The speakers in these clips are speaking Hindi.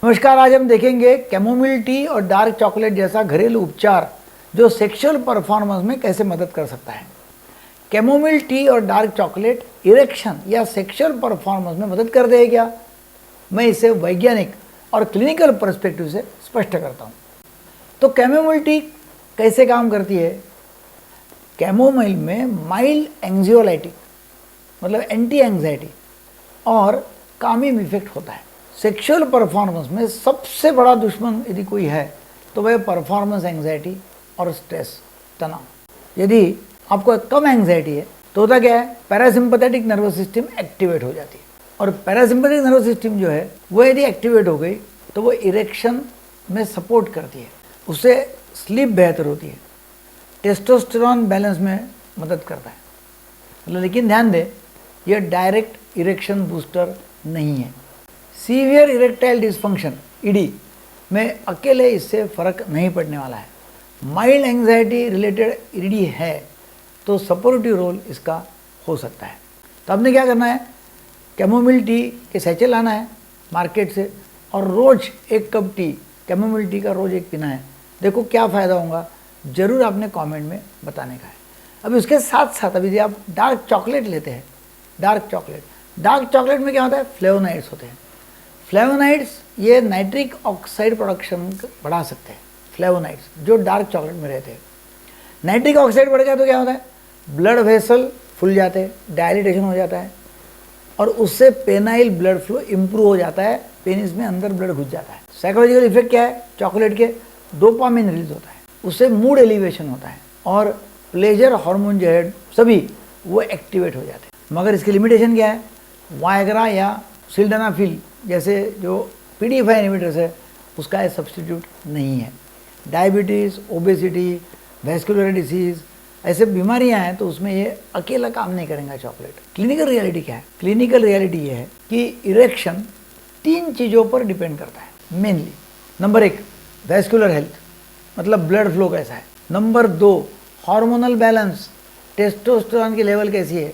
नमस्कार, आज हम देखेंगे कैमोमिल टी और डार्क चॉकलेट जैसा घरेलू उपचार जो सेक्सुअल परफॉर्मेंस में कैसे मदद कर सकता है। कैमोमिल टी और डार्क चॉकलेट इरेक्शन या सेक्सुअल परफॉर्मेंस में मदद कर देगा क्या? मैं इसे वैज्ञानिक और क्लिनिकल पर्सपेक्टिव से स्पष्ट करता हूँ। तो कैमोमिल टी कैसे काम करती है? कैमोमिल में माइल्ड एंग्जियोलाइटिक मतलब एंटी एंग्जाइटी और कामिंग इफेक्ट होता है। सेक्सुअल परफॉर्मेंस में सबसे बड़ा दुश्मन यदि कोई है तो वह परफॉर्मेंस एंग्जाइटी और स्ट्रेस, तनाव। यदि आपको कम एंग्जाइटी है तो होता क्या है, पैरासिम्पैथेटिक नर्वस सिस्टम एक्टिवेट हो जाती है और पैरासिम्पैथेटिक नर्वस सिस्टम जो है वो यदि एक्टिवेट हो गई तो वो इरेक्शन में सपोर्ट करती है, उससे स्लीप बेहतर होती है, टेस्टोस्टेरोन बैलेंस में मदद करता है। लेकिन ध्यान दें, यह डायरेक्ट इरेक्शन बूस्टर नहीं है। सीवियर इरेक्टाइल डिसफंक्शन ईडी में अकेले इससे फर्क नहीं पड़ने वाला है। माइल्ड एंग्जाइटी रिलेटेड ईडी है तो सपोर्टिव रोल इसका हो सकता है। तो आपने क्या करना है, कैमोमिल टी के सैचे लाना है मार्केट से और रोज़ एक कप टी कैमोमिल टी का रोज़ एक पीना है। देखो क्या फ़ायदा होगा, ज़रूर आपने कमेंट में बताने का है। अब इसके साथ साथ अभी आप डार्क चॉकलेट लेते हैं, डार्क चॉकलेट में क्या होता है, फ्लेवोनाइड्स होते हैं। फ्लेवोनाइड्स ये नाइट्रिक ऑक्साइड प्रोडक्शन बढ़ा सकते हैं। फ्लेवोनाइड्स जो डार्क चॉकलेट में रहते हैं, नाइट्रिक ऑक्साइड बढ़ गया तो क्या होता है, ब्लड वेसल फूल जाते हैं, डायलिटेशन हो जाता है और उससे पेनाइल ब्लड फ्लो इंप्रूव हो जाता है, पेनिस में अंदर ब्लड घुस जाता है। साइकोलॉजिकल इफेक्ट क्या है, चॉकलेट के डोपामिन रिलीज होता है, उससे मूड एलिवेशन होता है और प्लेजर हार्मोन जो है सभी वो एक्टिवेट हो जाते हैं। मगर इसकी लिमिटेशन क्या है, वायग्रा या सिल्डेनाफिल जैसे जो PDE5 इनहिबिटर्स है उसका ये सब्स्टिट्यूट नहीं है। डायबिटीज़, ओबेसिटी, वैस्कुलर डिसीज़ ऐसे बीमारियां हैं तो उसमें ये अकेला काम नहीं करेगा चॉकलेट। क्लिनिकल रियलिटी क्या है, क्लिनिकल रियलिटी ये है कि इरेक्शन 3 चीज़ों पर डिपेंड करता है मेनली। नंबर 1 वैस्कुलर हेल्थ मतलब ब्लड फ्लो कैसा है। नंबर 2 हार्मोनल बैलेंस, टेस्टोस्टेरोन की लेवल कैसी है।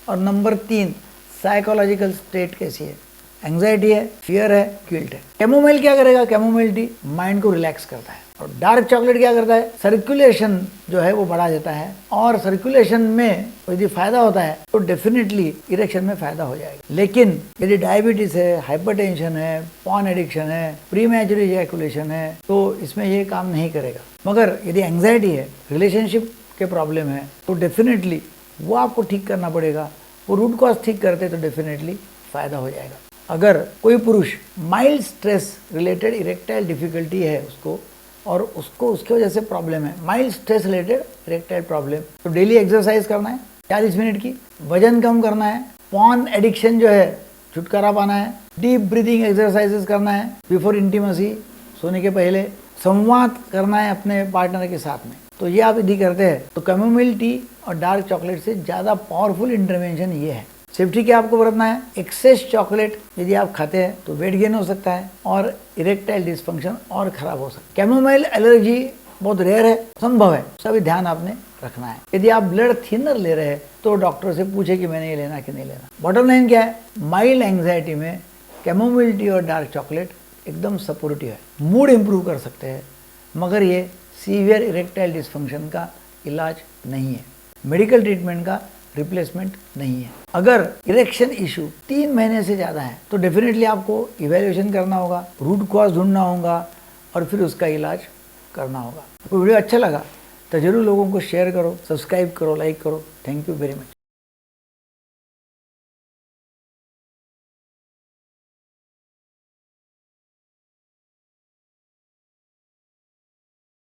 और नंबर 3 साइकोलॉजिकल स्टेट कैसी है, एंग्जाइटी है, फियर है, गिल्ट है। कैमोमाइल क्या करेगा, कैमोमाइल टी माइंड को रिलैक्स करता है और डार्क चॉकलेट क्या करता है, सर्कुलेशन जो है वो बढ़ा देता है और सर्कुलेशन में यदि फायदा होता है तो डेफिनेटली इरेक्शन में फायदा हो जाएगा। लेकिन यदि डायबिटीज है, हाइपरटेंशन है, पॉर्न एडिक्शन है, प्रीमैच्योर इजैकुलेशन है तो इसमें ये काम नहीं करेगा। मगर यदि एंग्जाइटी है, रिलेशनशिप के प्रॉब्लम है तो डेफिनेटली वो आपको ठीक करना पड़ेगा। वो रूट कॉज ठीक करते तो डेफिनेटली फायदा हो जाएगा। अगर कोई पुरुष mild stress related erectile difficulty है उसको और उसको उसकी वजह से प्रॉब्लम है, mild stress related erectile problem, तो डेली एक्सरसाइज करना है 40 मिनट की, वजन कम करना है, पॉर्न एडिक्शन जो है छुटकारा पाना है, डीप ब्रीदिंग एक्सरसाइजेस करना है बिफोर इंटीमेसी, सोने के पहले, संवाद करना है अपने पार्टनर के साथ में। तो ये आप यदि करते हैं तो कैमोमिल टी और डार्क चॉकलेट से ज़्यादा पावरफुल इंटरवेंशन ये है। सेफ्टी क्या आपको बरतना है, एक्सेस चॉकलेट यदि आप खाते हैं तो वेट गेन हो सकता है और इरेक्टाइल डिसफंक्शन और खराब हो सकता है। कैमोमाइल एलर्जी बहुत रेयर है, संभव है, सभी ध्यान आपने रखना है। यदि आप ब्लड थिनर ले रहे हैं तो डॉक्टर से पूछे कि मैंने ये लेना कि नहीं लेना। बॉटम लाइन क्या है, माइल्ड एंग्जाइटी में कैमोमिल टी और डार्क चॉकलेट एकदम सपोर्टिव है, मूड इंप्रूव कर सकते हैं, मगर ये सीवियर इरेक्टाइल डिसफंक्शन का इलाज नहीं है, मेडिकल ट्रीटमेंट का रिप्लेसमेंट नहीं है। अगर इरेक्शन इशू 3 महीने से ज़्यादा है तो डेफिनेटली आपको इवैल्यूएशन करना होगा, रूट कॉज ढूंढना होगा और फिर उसका इलाज करना होगा। आपको वीडियो अच्छा लगा तो जरूर लोगों को शेयर करो, सब्सक्राइब करो, लाइक करो। Thank you very much.